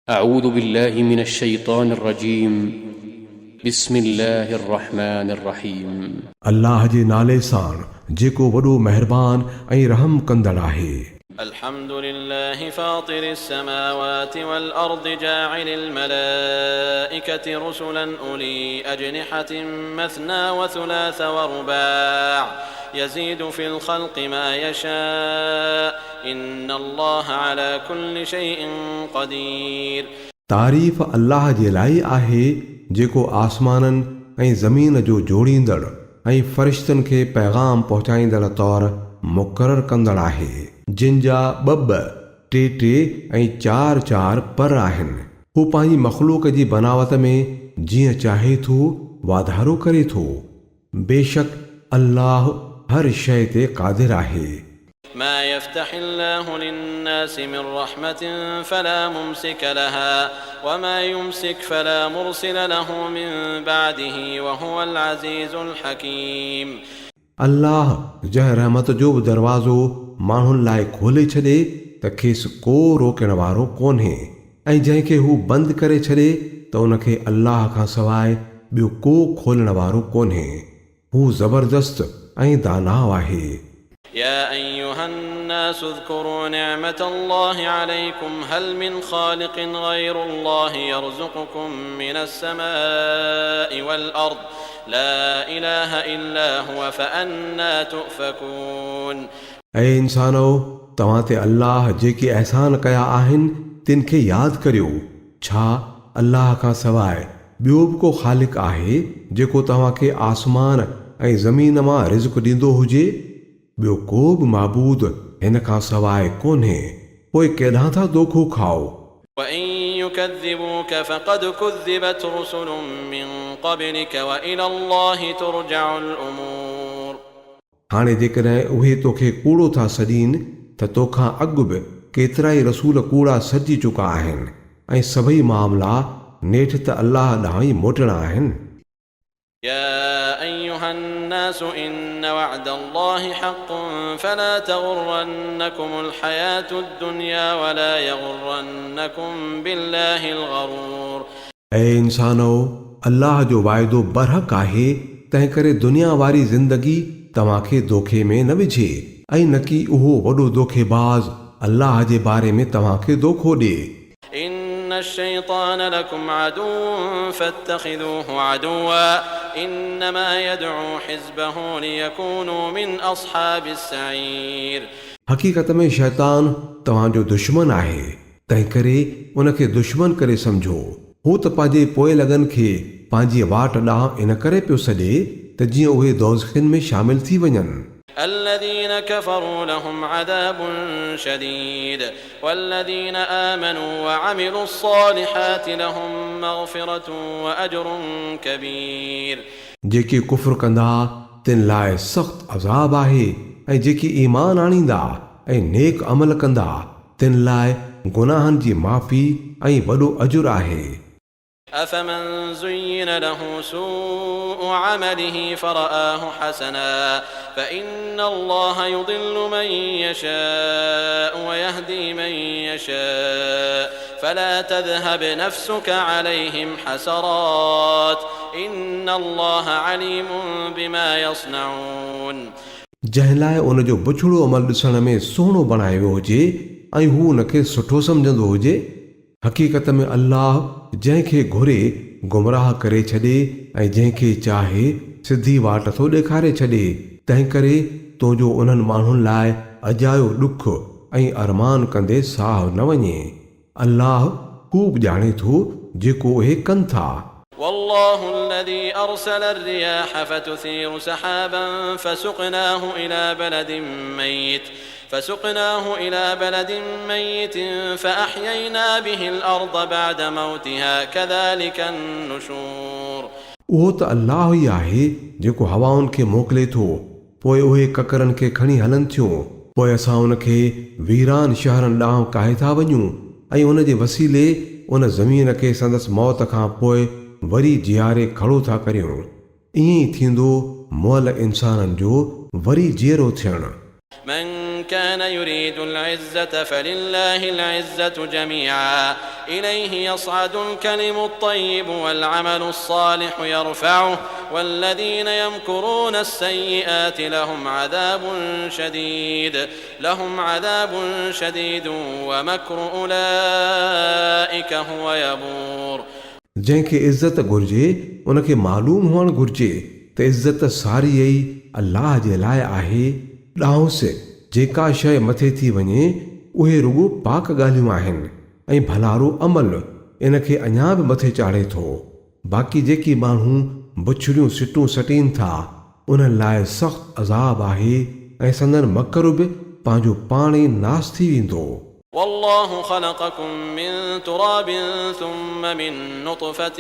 أعوذ بالله من الشيطان الرجيم بسم الله الرحمن الرحيم अल्लाह जे नाले सां जेको वॾो महिरबान ऐं रहम कंदड़ आहे। الحمد لله فاطر السماوات والأرض جاعل الملائكة رسلا أولي أجنحة مثنى وثلاث ورباع يزيد في الخلق ما يشاء إن الله على كل شيء قدير। तारीफ़ अल्लाह जे लाइ आहे जेको आसमाननि ऐं ज़मीन जो जोड़ींदड़ ऐं फ़रिश्तनि खे पैगाम पहुचाईंदड़ तौरु मुक़ररु कंदड़ आहे, जिन जा ॿ टे ऐं चार पर आहिनि। हू पंहिंजी मख़लूक़ जी बनावत में जीअं चाहे थो वाधारो करे थो। बेशक अल्लाह हर शइ ते क़ादिर आहे। ما يفتح الله للناس من رحمة فلا ممسك لها وما يمسك فلا مرسل له من بعده وهو العزيز الحكيم। अल्लाह जंहिं रहमत जो बि दरवाज़ो माण्हुनि लाइ खोले छॾे त खेसि को रोकण वारो कोन्हे, ऐं जंहिंखे हू बंदि करे छॾे त उनखे अल्लाह खां सवाइ ॿियो को खोलण वारो कोन्हे। हू ज़बरदस्त ऐं दानाउ आहे। يا أيها الناس اذكروا نعمة الله عليكم هل من خالق غير الله يرزقكم من السماء والأرض لا إله إلا هو فأنا تؤفكون। ऐं इंसानो, तव्हां ते अल्लाह जेके अहसान कया आहिनि तिन खे यादि करियो। छा अल्लाह खां सवाइ ॿियो बि को ख़ालिक आहे जेको तव्हांखे आसमान ऐं ज़मीन मां रिज़्क़ ॾींदो हुजे? ॿियो को बि माबूद हिन खां सवाइ कोन्हे। पोइ केॾांहुं था दोखो खाओ? وإن يكذبوك فقد كذبت رسل من قبلك وإلى الله ترجع الأمور। हाणे जेकॾहिं उहे तोखे कूड़ो था सॾीनि त तोखां अॻु बि केतिरा ई रसूल कूड़ा सॾी चुका आहिनि, ऐं सभई मामला नेठि त अल्लाह ॾांहुं ई मोटणा आहिनि। يا أيها الناس إن وعد الله حق فلا تغرنكم الحياة الدنيا ولا يغرنكم بالله الغرور। ऐं इंसानो, अल्लाह जो वाइदो बरहक़ आहे, तंहिं करे दुनिया वारी ज़िंदगी तव्हांखे दोखे में न विझे, ऐं न की उहो वॾो दोखेबाज़ अल्लाह जे बारे में तव्हांखे दोखो ॾिए। إن الشيطان لكم عدو فاتخذوه عدوا إنما يدعو حزبه ليكونوا من أصحاب السعير। हक़ीक़त में शैतान तव्हांजो दुश्मन आहे, तंहिं करे उनखे दुश्मन करे सम्झो। हू त पंहिंजे पोइ लॻनि खे पंहिंजी वाट ॾांहुं इन करे पियो सॾे त जीअं उहे दोज़खिन में शामिल थी वञनि। الذين كفروا لهم عذاب شديد والذين آمنوا وعملوا الصالحات لهم مغفرة وأجر كبير। जेके कुफ्र कंदा तिन लाइ सख़्त अज़ाब आहे, ऐं जेके ईमान आणींदा ऐं नेक अमल कंदा तिन लाइ गुनाहनि जी माफ़ी ऐं वॾो अजुर आहे। أفمن زين له سوء عمله فرآه حسنا فإن الله يضل من يشاء ويهدي من يشاء فلا تذهب نفسك عليهم حسرات إن الله عليم بما يصنعون। जंहिं लाइ उन जो बुछड़ो अमल ॾिसण में सुहिणो बणायो वियो हुजे ऐं हू उनखे सुठो सम्झंदो हुजे, हक़ीक़त में अल्लाह जंहिंखे घुरे गुमराह करे छॾे ऐं जंहिंखे चाहे सिधी वाट थो ॾेखारे छॾे। तंहिं करे तुंहिंजो उन्हनि माण्हुनि लाइ अजायो ॾुख ऐं अरमान कंदे साहु न वञे। अल्लाह खूब ॼाणे थो जेको उहे कनि था। والله الذي أرسل الرياح فتثير سحابا فسقناه إلى بلد ميت فأحيينا به الأرض بعد موتها كذلك النشور। उहो त अल्लाह ई आहे जेको हवाउनि खे मोकिले थो, पोइ उहे ककरनि खे खणी हलनि थियूं। पोइ असां उनखे वीरान शहरनि ॾांहुं काहे था वञूं ऐं उन जे वसीले उन ज़मीन खे संदसि मौत खां पोइ वरी जीआरे खड़ो था करियूं। ईअं ई थींदो मुअल इंसाननि जो वरी जीअरो थियणु। من كان يريد العزة فلله العزة جميعا إليه يصعد الكلم الطيب والعمل الصالح يرفعه والذين يمكرون السيئات لهم عذاب شديد ومكر أولئك هو يبور. जंहिंखे इज़त घुर्जे उनखे मालूम हुअणु घुर्जे त इज़त सारी ई अल्लाह जे लाइ आहे। ॾांहुंसि जेका शइ मथे थी वञे उहे रुॻो पाक ॻाल्हियूं आहिनि ऐं भलारो अमल इनखे अञा बि मथे चाढ़े थो। बाक़ी जेकी माण्हू बुछड़ियूं सिटूं सटीनि था उन्हनि लाइ सख़्तु अज़ाब आहे ऐं संदन मकर बि पंहिंजो पाण ई नास थी वेंदो। والله خلقكم من تراب ثم من نطفة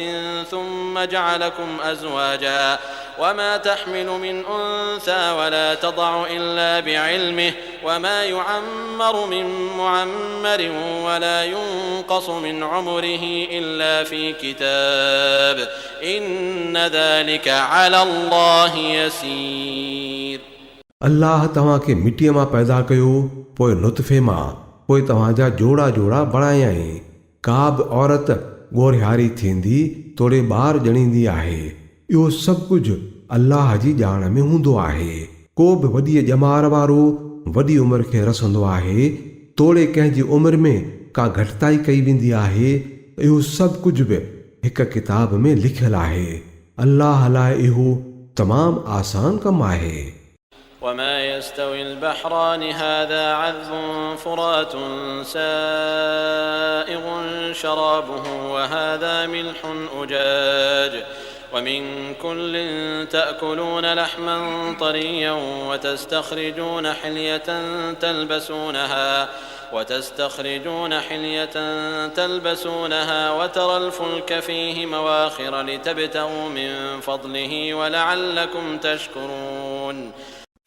ثم جعلكم أزواجا وما تحمل من أنثى ولا تضع إلا بعلمه وما يعمر من معمر ولا ينقص من عمره إلا في كتاب إن ذلك على الله يسير. अल्लाह तव्हांखे मिटीअ मां पैदा कयो, पोइ नुतफ़े मां, पोइ तव्हांजा जोड़ा जोड़ा बणायाई। का बि औरत ॻोरिहारी थींदी तोड़े ॿार ॼणींदी आहे। इहो सभु कुझु अल्लाह जी ॼाण में हूंदो आहे। को बि वॾी ॼमार वारो वॾी उमिरि खे रसंदो आहे, तोड़े कंहिंजी उमिरि में का घटिताई कई वेंदी आहे। इहो सभु कुझु बि हिकु किताब में लिखियलु आहे। अल्लाह लाइ इहो तमामु आसान कमु आहे। وما يستوي البحران هذا عذب فرات سائغ شرابه وهذا ملح أجاج ومن كل تأكلون لحما طريا وتستخرجون حلية تلبسونها وترى الفلك فيه مواخر لتبتغوا من فضله ولعلكم تشكرون.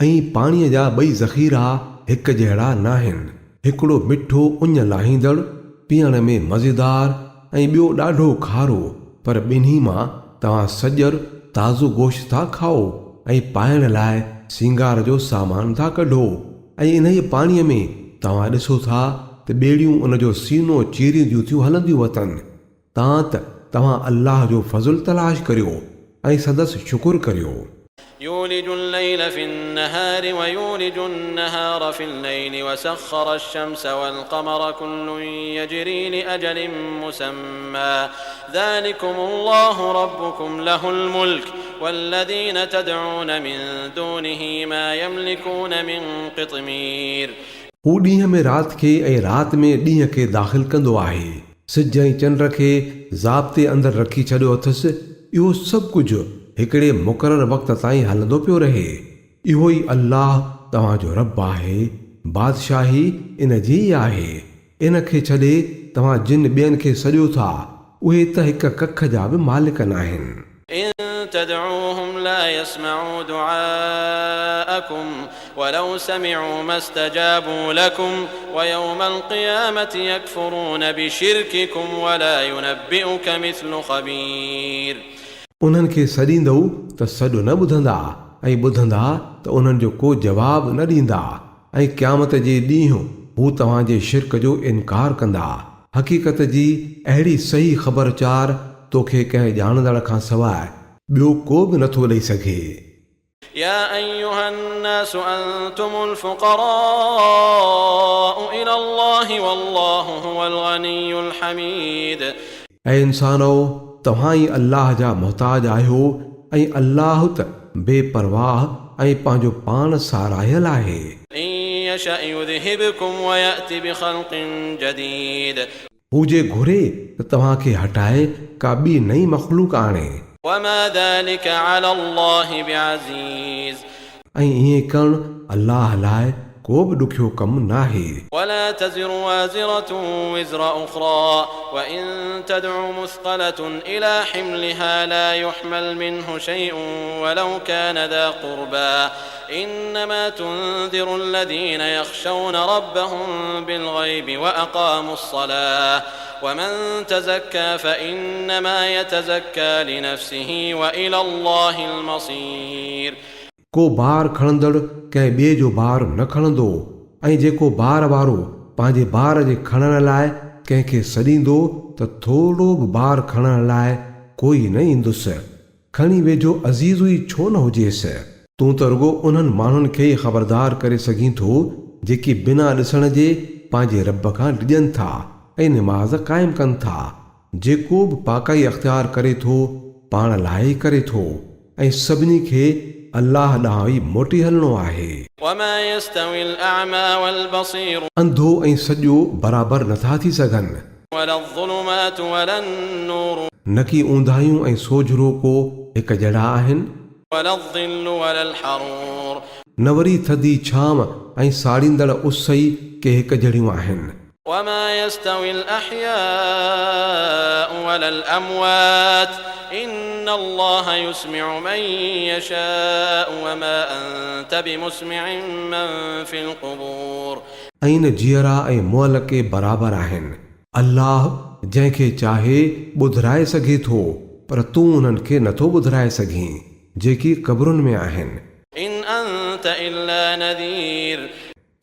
ऐं पाणीअ जा ॿई ज़ख़ीरा हिकु जहिड़ा नाहिनि। हिकिड़ो मिठो उञ लाहींदड़ पीअण में मज़ेदार ऐं ॿियो ॾाढो खारो, पर ॿिन्ही मां तव्हां सॼर ताज़ो गोश्त था खाओ ऐं पाइण लाइ सिंगार जो सामान था कढो। ऐं इन ई पाणीअ में तव्हां ॾिसो था त ॿेड़ियूं उन जो सीनो चीरींदियूं थियूं हलंदियूं वतनि। तव्हां अल्लाह जो फज़ुल तलाश करियो ऐं संदसि शुकुर करियो। يولج الليل في النهار ويولج النهار في الليل وسخر الشمس والقمر كل يجري لأجل مسمى ذلكم الله ربكم له الملك والذين تدعون من دونه ما يملكون من قطمير. हू ॾींहं में राति खे ऐं राति में ॾींहं खे दाख़िल कंदो आहे। सिज ऐं चंड खे ज़ाब्ते अंदरि रखी छॾियो अथसि। इहो सभु कुझु हिकिड़े मुक़ररु वक़्त ताईं हलंदो पियो रहे। इहो ई अल्लाह तव्हांजो रब आहे। बादशाही इन जी आहे। इन खे छॾे तव्हां जिन ॿियनि खे सॼो था उहे त हिक कख जा बि मालिक नाहिनि। إن تدعوهم لا يسمعوا دعاءكم ولو سمعوا ما استجابوا لكم ويوم القيامة يكفرون بشرككم ولا ينبئك مثل خبير. उन्हनि खे सॾींदव त सॾु न ॿुधंदा ऐं ॿुधंदा त उन्हनि जो को जवाबु न ॾींदा ऐं क़यामत जे ॾींहुं हू तव्हांजे शिरक जो इनकार कंदा। हक़ीक़त जी अहिड़ी सही ख़बरचार तोखे कंहिं ॼाणंदड़ खां सवाइ ॿियो को बि नथो ॾेई सघे। يا أيها الناس أنتم الفقراء إلى الله والله هو الغني الحميد. ऐं इंसानो तव्हां ई अल्लाह जा मुहताज आहियो ऐं अल्लाह त बेपरवाह ऐं पंहिंजो पाण सारायल आहे। إن يشأ يذهبكم ويأتي بخلق جديد. हू जे घुरे त तव्हांखे हटाए का ॿी नई मख़लूक आणे। وما ذلك على الله بعزيز. ऐं ईअं करणु अल्लाह लाइ को बि ॾुखियो कमु नाहे। ولا تزر وازرة وزر أخرى وإن تدع مثقلة إلى حملها لا يحمل منه شيء ولو كان ذا قربى إنما تنذر الذين يخشون ربهم بالغيب وأقاموا الصلاة ومن تزكى فإنما يتزكى لنفسه وإلى الله المصير. को बार खणंदड़ कंहिं ॿिए जो बार न खणंदो ऐं जेको ॿार वारो पंहिंजे ॿार जे खणण लाइ कंहिंखे सॾींदो त थोरो बि ॿार खणण लाइ कोई न ईंदुसि। खणी वेझो अज़ीज़ ई छो न हुजेसि। तूं त रुगो उन्हनि माण्हुनि खे ख़बरदार करे सघीं थो जेके बिना ॾिसण जे पंहिंजे रब खां डिॼनि था ऐं निमाज़ क़ाइमु कनि था। जेको बि पाकाई अख़्तियार करे थो पाण लाइ ई करे थो ऐं सभिनी खे अल्लाह ॾांहुं ई मोटी हलणो आहे। وما يستوي الأعمى والبصير अंधो ऐं सॼो बराबरि नथा थी सघनि। ولا الظلمات ولا النور न की ऊंधायूं ऐं सोझरो को हिकु जहिड़ा आहिनि, ولا الظل ولا الحرور न वरी थधी छांव ऐं साड़ींदड़ उस ई के हिकु जहिड़ियूं आहिनि। وما يستوي الأحياء ولا الأموات إن الله يسمع من يشاء وما أنت بمسمع من في القبور ऐं न जीअरा ऐं मुअल के बराबरि आहिनि। अल्लाह जंहिंखे चाहे ॿुधराए सघे थो पर तूं उन्हनि खे नथो ॿुधराए सघीं जेकी क़बरुनि में आहिनि। إن أنت إلا نذير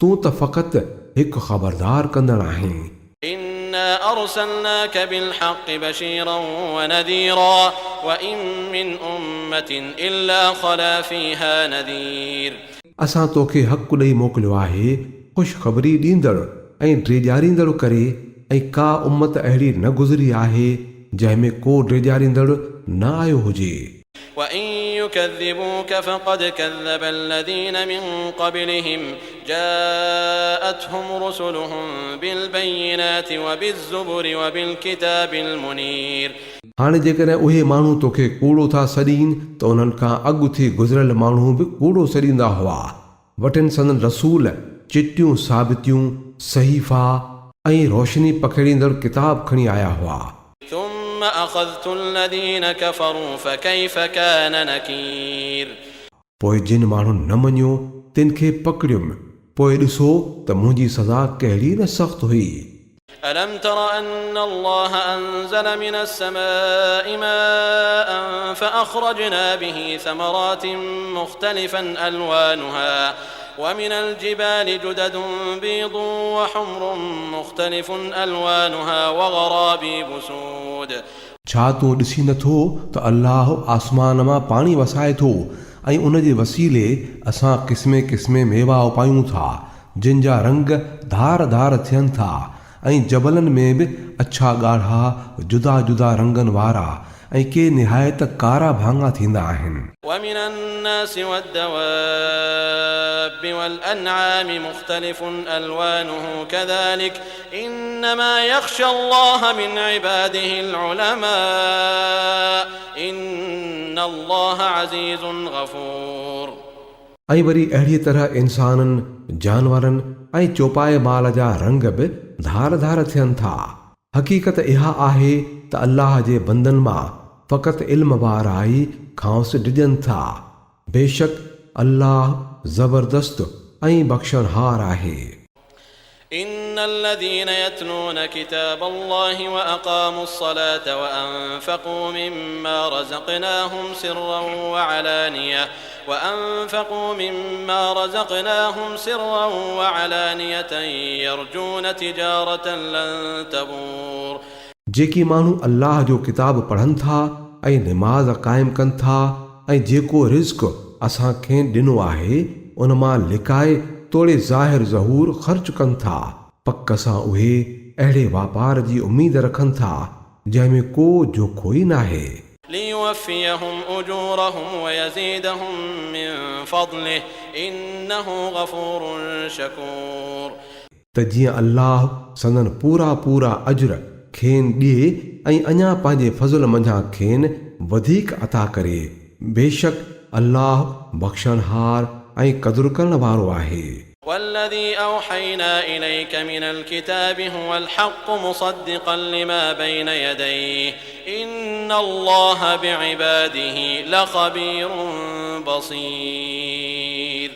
तूं त फ़क़ति हिकु ख़बरदार कंदड़ आहीं। إنا أرسلناك بالحق بشيرا ونذيرا وإن من أمة إلا خلا فيها نذير असां तोखे हक़ु ॾेई मोकिलियो आहे ख़ुशख़बरी ॾींदड़ ऐं ड्रेजारींदड़ करे ऐं का उम्मत अहिड़ी न गुज़री आहे जंहिंमें को ड्रेजारींदड़ न आयो हुजे। وإن يكذبوك فقد كذب الذين من قبلهم جاءتهم رسلهم بالبينات وبالزبر وبالكتاب المنير हाणे जेकॾहिं उहे माण्हू तोखे कूड़ो था सॾीनि त उन्हनि खां अॻु थी गुज़िरियल माण्हू बि कूड़ो सॾींदा हुआ। वटनि संदन रसूल चिटियूं साबितियूं सहीफ़ा ऐं रोशनी पखेड़ींदड़ किताब खणी आया हुआ। ثم أخذت الذين كفروا فكيف كان نكير पोइ जिन माण्हुनि न मञियो तिन खे पकड़ियुमि पोइ ॾिसो त मुंहिंजी सज़ा कहिड़ी न सख़्त हुई। ألم تر أن الله أنزل من السماء ماء فأخرجنا به ثمرات مختلفا ألوانها ومن الجبال جدد بيض وحمر مختلف ألوانها وغرابيب سود छा तूं ॾिसी नथो त अल्लाह आसमान मां पाणी वसाए थो ऐं उन जे वसीले असां क़िस्मे क़िस्मे मेवा उपायूं था जिन जा रंग धार धार थियनि था ऐं जबलनि में बि अछा ॻाढ़ा जुदा जुदा रंगनि वारा ऐं के निहायत कारा भाङा थींदा आहिनि। ومن الناس والدواب والأنعام مختلف ألوانه كذلك إنما يخشى الله من عباده العلماء إن الله عزيز غفور ऐं वरी अहिड़ीअ तरह इंसाननि जानवरनि ऐं चौपाए माल जा रंग बि धार धार थियनि था। हक़ीक़त इहा आहे त अल्लाह जे बंदनि मां फ़क़ति इल्म वारा ई खांसि डिॼनि था। बेशक अल्लाह ज़बरदस्त ऐं बख़्शणहार आहे। إن الذين يتلون كتاب الله وأقاموا الصلاة وأنفقوا مما رزقناهم سرا وعلانية يرجون تجارة لن تبور जेकी माण्हू अल्लाह जो किताब पढ़नि था ऐं निमाज़ क़ाइमु कनि था ऐं जेको रिज़्क़ असां खे ॾिनो आहे उन मां लिकाए तोड़े ज़ाहिर ज़हूर ख़र्च कनि था पक सां उहे अहिड़े वापार जी उमेद रखनि था जंहिंमें को जोखो ई नाहे। ليوفيهم أجورهم ويزيدهم من فضله إنه غفور شكور त जीअं अल्लाह संदन पूरा पूरा अजर खेनि ॾिए ऐं अञा पंहिंजे फज़ल मंझां खेनि वधीक अता करे। बेशक अल्लाह बख़्शणहार ऐं क़दुरु करण वारो आहे। والذي أوحينا إليك من الكتاب هو الحق مصدقا لما بين يديه إن الله بعباده لخبير بصير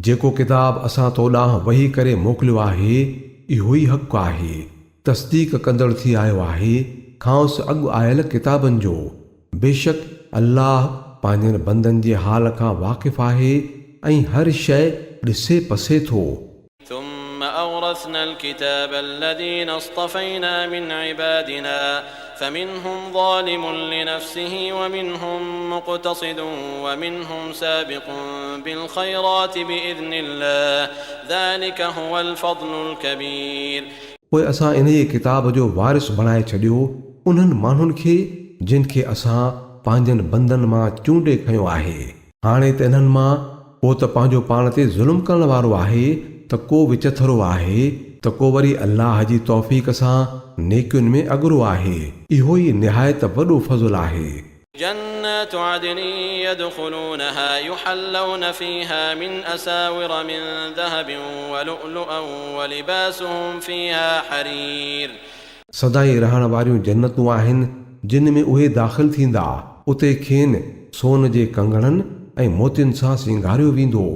जेको किताब असां तो ॾांहुं वही करे मोकिलियो आहे इहो ई हक़ आहे तस्दीक कंदड़ थी आयो आहे खांसि अॻु आयल किताबनि जो। बेशक अल्लाह पंहिंजनि बंदनि जे हाल खां वाक़िफ़ आहे ऐं हर शइ ॾिसे पसे थो। ثم وأورثنا الكتاب الذين اصطفينا من عبادنا فمنهم ظالم لنفسه ومنهم مقتصد ومنهم سابق بالخيرات بإذن الله ذلك هو الفضل الكبير. पोइ असां इन किताब जो वारिस बणाए छॾियो उन्हनि माण्हुनि खे जिन खे असां पंहिंजनि बंदनि मां चूंडे खयो आहे. हाणे त इन्हनि मां को त पंहिंजो पाण ते ज़ुल्म करण वारो आहे त को विचथरो आहे त को वरी अल्लाह जी तौफ़ीक़ सां नेकियुनि में अॻिरो आहे. इहो ई निहायत वॾो फज़ुल आहे. جنات عدن يدخلونها يحلون فيها من أساور من ذهب ولؤلؤا ولباسهم فيها حرير. सदाई रहण वारियूं जन्नतूं आहिनि जिन में उहे दाख़िल थींदा. उते खेनि सोन जे कंगणनि ऐं मोतियुनि सां सिंगारियो वेंदो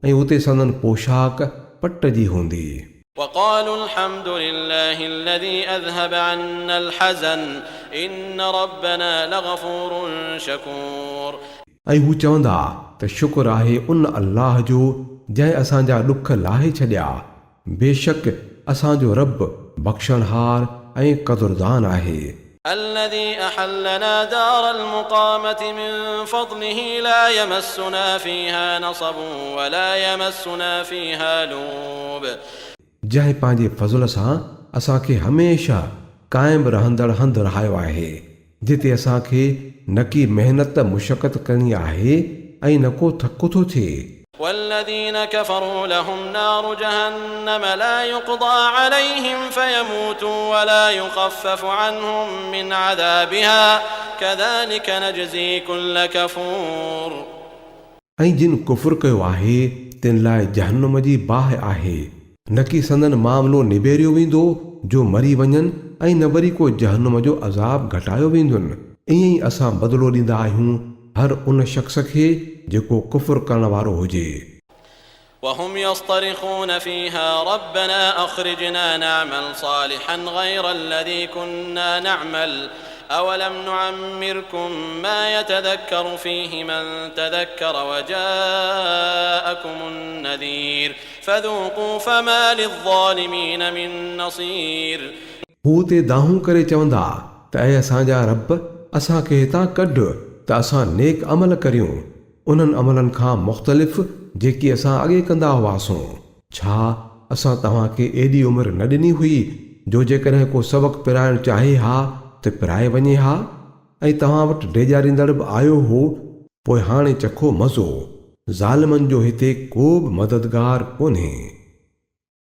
ऐं उते संदन पोशाक पट जी हूंदी. وقالوا الحمد لله الذي أذهب عنا الحزن إن ربنا لغفور شكور. ऐं हू चवंदा त शुक्र आहे उन अल्लाह जो जंहिं असांजा ॾुख लाहे छॾिया. बेशक असांजो रब बख़्शणहार ऐं क़दुरदान आहे. الذي أحلنا دار المقامة من فضله لا يمسنا فيها نصب ولا يمسنا فيها لوب. जंहिं पंहिंजे फज़ुल सां असांखे हमेशह क़ाइमु रहंदड़ हंधु रहायो आहे जिते असांखे न की महिनत मुशक़त करणी आहे ऐं न को थकु थो थिए. والذين كفروا لهم نار جهنم لا يقضى عليهم فيموتوا ولا يخفف عنهم من عذابها كذلك نجزي كل كفور. ऐं जिन कुफ़ुर कयो आहे तिन लाइ जहन्नुम जी बाहि आहे. न की संदन मामिलो निबेरियो वेंदो जो मरी वञनि ऐं न वरी को जहन्नुम जो अज़ाब घटायो वेंदुनि. ईअं ई असां बदिलो ॾींदा आहियूं हर उन शख़्स खे जेको कुफ़ुर करण वारो हुजे. وهم يصطرخون فيها ربنا أخرجنا نعمل صالحا غير الذي كنا نعمل أولم نعمركم ما يتذكر فيه من تذكر وجاءكم النذير فذوقوا فما للظالمين من نصير. हू ते दाहूं करे चवंदा त ऐं असांजा रब असांखे हितां कढ त असां नेक अमल करियूं उन्हनि अमलनि खां मुख़्तलिफ़ जेकी असां अॻे कंदा हुआसीं. छा असां तव्हांखे एॾी उमिरि न ॾिनी हुई जो जेकॾहिं को सबक़ पिराइणु चाहे हा त पिराए वञे हा ऐं तव्हां वटि डेॼारींदड़ बि आयो हो. पोइ हाणे चखो मज़ो. ज़ालिमनि जो हिते को बि मददगार कोन्हे.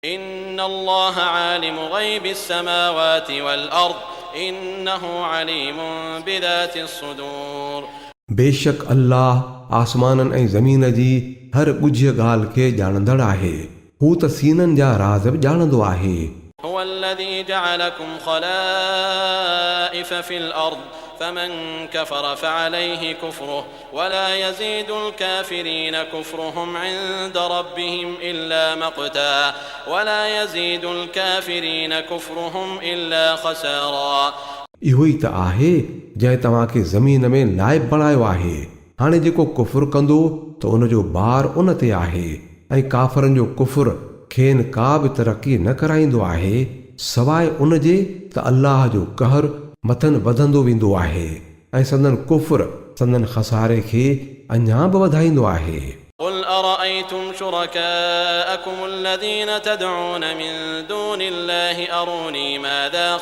إن الله عالم غيب السماوات والأرض إنه عليم بذات الصدور. बेशक अल्लाह आसमाननि ऐं ज़मीन जी हर ॻुझ ॻाल्हि खे ॼाणंदड़ आहे. हू त सीननि जा राज़ बि ॼाणंदो आहे. هو الذي جعلكم خلائف في الأرض فمن كفر فعليه كفره ولا يزيد الكافرين كفرهم عند ربهم إلا مقتا ولا يزيد الكافرين كفرهم إلا خسارا. इहो ई त आहे जंहिं तव्हांखे ज़मीन में लाइब बणायो आहे. हाणे जेको कुफ़ुर कंदो त उनजो बार उन ते आहे ऐं काफ़रनि जो कुफ़ुर खेनि का बि तरक़ी न कराईंदो आहे सवाइ उन जे त अल्लाह जो कहर मथनि वधंदो वेंदो आहे ऐं संदन कुफ़ुर संदन खसारे खे अञा बि वधाईंदो आहे. قل أرأيتم شركاءكم الذين تدعون من دون الله أروني ماذا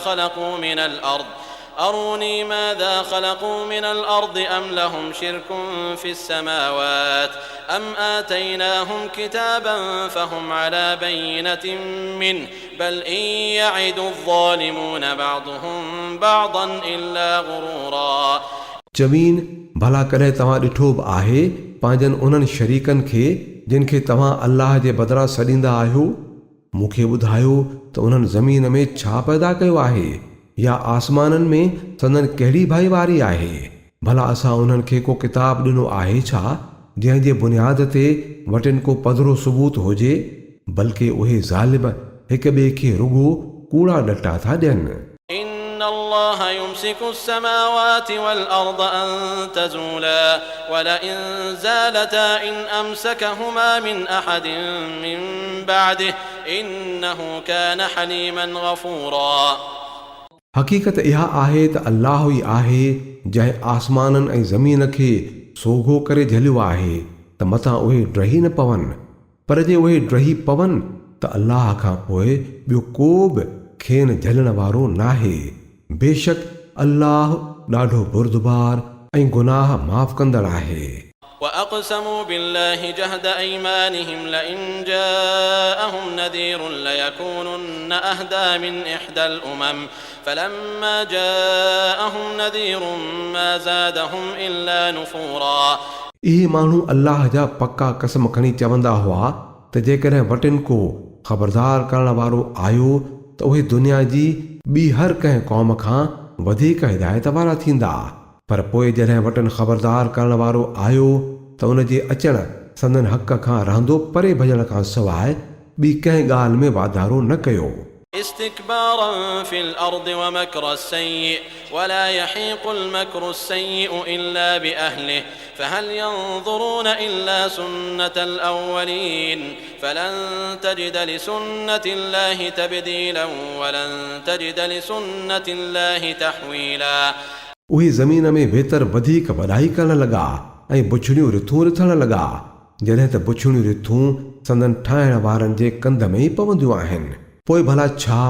خلقوا من الأرض أم لهم شرك في السماوات أم آتيناهم كتابا فهم على بينة منه بل إن يعد الظالمون بعضهم بعضا إلا غرورا. चवीन भला कॾहिं तव्हां ॾिठो बि आहे पंहिंजनि उन्हनि शरीकनि खे जिन खे तव्हां अल्लाह जे बदिरां सॾींदा आहियो. मूंखे ॿुधायो त उन्हनि ज़मीन में छा पैदा कयो आहे या आसमाननि में संदन कहिड़ी भाईवारी आहे. भला असां उन्हनि खे को किताब ॾिनो आहे छा जंहिं जे बुनियाद ते वटिन को पधरो सबूत हुजे. बल्कि उहे ज़ालिम हिक ॿिए खे रुॻो कूड़ा ॾटा था ॾियनि. إن الله يمسك السماوات والأرض أن تزولا ولئن زالتا إن أمسكهما من أحد من بعده إنه كان حليما غفورا. हक़ीक़त इहा आहे त अल्लाह ई आहे जंहिं आसमाननि ऐं ज़मीन खे सोघो करे झलियो आहे त मथां उहे ड्रही न पवनि, पर जे उहे ड्रही पवनि त अल्लाह खां पोइ ॿियो को बि खेनि झलण वारो नाहे. बेशक अल्लाह ॾाढो बुरदबार ऐं गुनाह माफ़ कंदड़ आहे. وأقسموا بالله جهد أيمانهم لئن جاءهم نذير ليكونن أهدى من إحدى الأمم فلما جاءهم نذير ما زادهم إلا نفورا. इहे माण्हू अल्लाह जा पक्का कसम खणी चवंदा हुआ त जेकॾहिं वटिन को ख़बरदार करण वारो आयो त उहे दुनिया जी ॿी हर कंहिं क़ौम खां वधीक हिदायत वारा थींदा. पर पोइ जॾहिं वटनि ख़बरदार करण वारो आयो त उन जे अचण संदन हक़ खां रहंदो परे भॼण खां सवाइ ॿी कंहिं ॻाल्हि में वाधारो न कयो. استكبارا في الأرض ومكر السيء ولا يحيق المكر السيء إلا بأهله فهل ينظرون إلا سنة الأولين فلن تجد لسنة الله تبديلا ولن تجد لسنة الله تحويلا. उहे ज़मीन में बहितर वधीक वॾाई करण लॻा ऐं बुछड़ियूं रिथूं रिथण लॻा जॾहिं त बुछड़ियूं रिथूं संदन ठाहिण वारनि जे कंध में ई पवंदियूं आहिनि. पोइ भला छा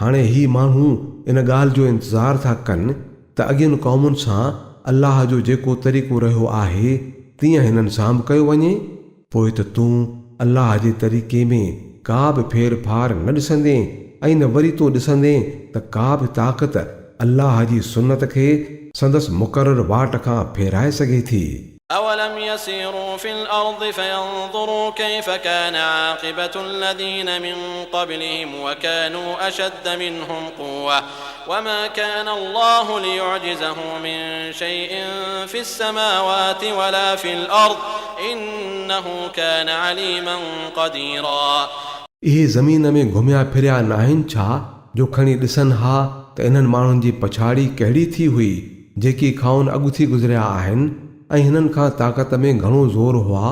हाणे ही माण्हू इन ॻाल्हि जो इंतज़ारु था कनि त अॻियुनि क़ौमुनि सां अल्लाह जो जेको तरीक़ो रहियो आहे तीअं हिननि सां बि कयो वञे. पोइ त तूं अल्लाह जे तरीक़े में का बि फेर फार न ॾिसंदे ऐं न वरी तो ॾिसंदे त का बि ताक़त अल्लाह जी सुन्नत खे संदसि मुक़ररु वाट खां फेराए सघे थी. أولم يسيروا في الأرض فينظروا كيف كان عاقبة الذين من قبلهم وكانوا أشد منهم قوة وما كان الله ليعجزه من شيء في السماوات ولا في الأرض إنه كان عليما قديرا. इहे ज़मीन में घुमिया फिरिया न आहिनि छा जो खणी ॾिसनि हा त इन्हनि माण्हुनि जी पछाड़ी कहिड़ी थी हुई जेकी खाउन अॻु थी गुज़रिया आहिनि ऐं हिननि खां ताक़त में घणो ज़ोर हुआ.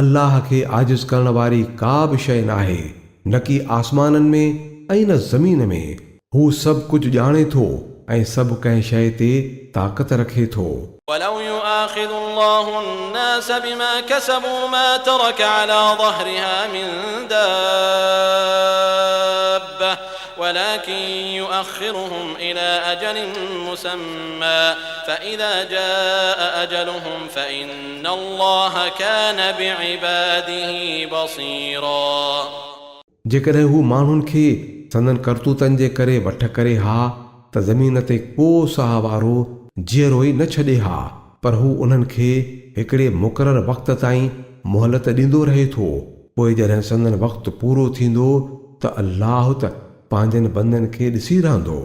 अल्लाह खे आजिज़ करण वारी का बि शइ नाहे, न की आसमाननि में ऐं न ज़मीन में. हू सभु कुझु ॼाणे थो ऐं सभु कंहिं शइ ते ताक़त रखे थो. ولو يؤاخذ الله الناس بما كسبوا ما ترك على ظهرها من دابة ولكن يؤخرهم إلى أجل مسمى فإذا جاء أجلهم فإن الله كان بعباده بصيرا. जेकॾहिं हू माण्हुनि खे संदन करतूतनि जे करे वठ करे हा त ज़मीन ते को साह वारो जीअरो ई न छॾे हा, पर हू उन्हनि खे हिकिड़े मुक़ररु वक़्त ताईं मोहलत ॾींदो रहे थो. पोइ जॾहिं संदन वक़्तु पूरो थींदो त अल्लाह त पंहिंजनि बंदनि खे ॾिसी रहंदो.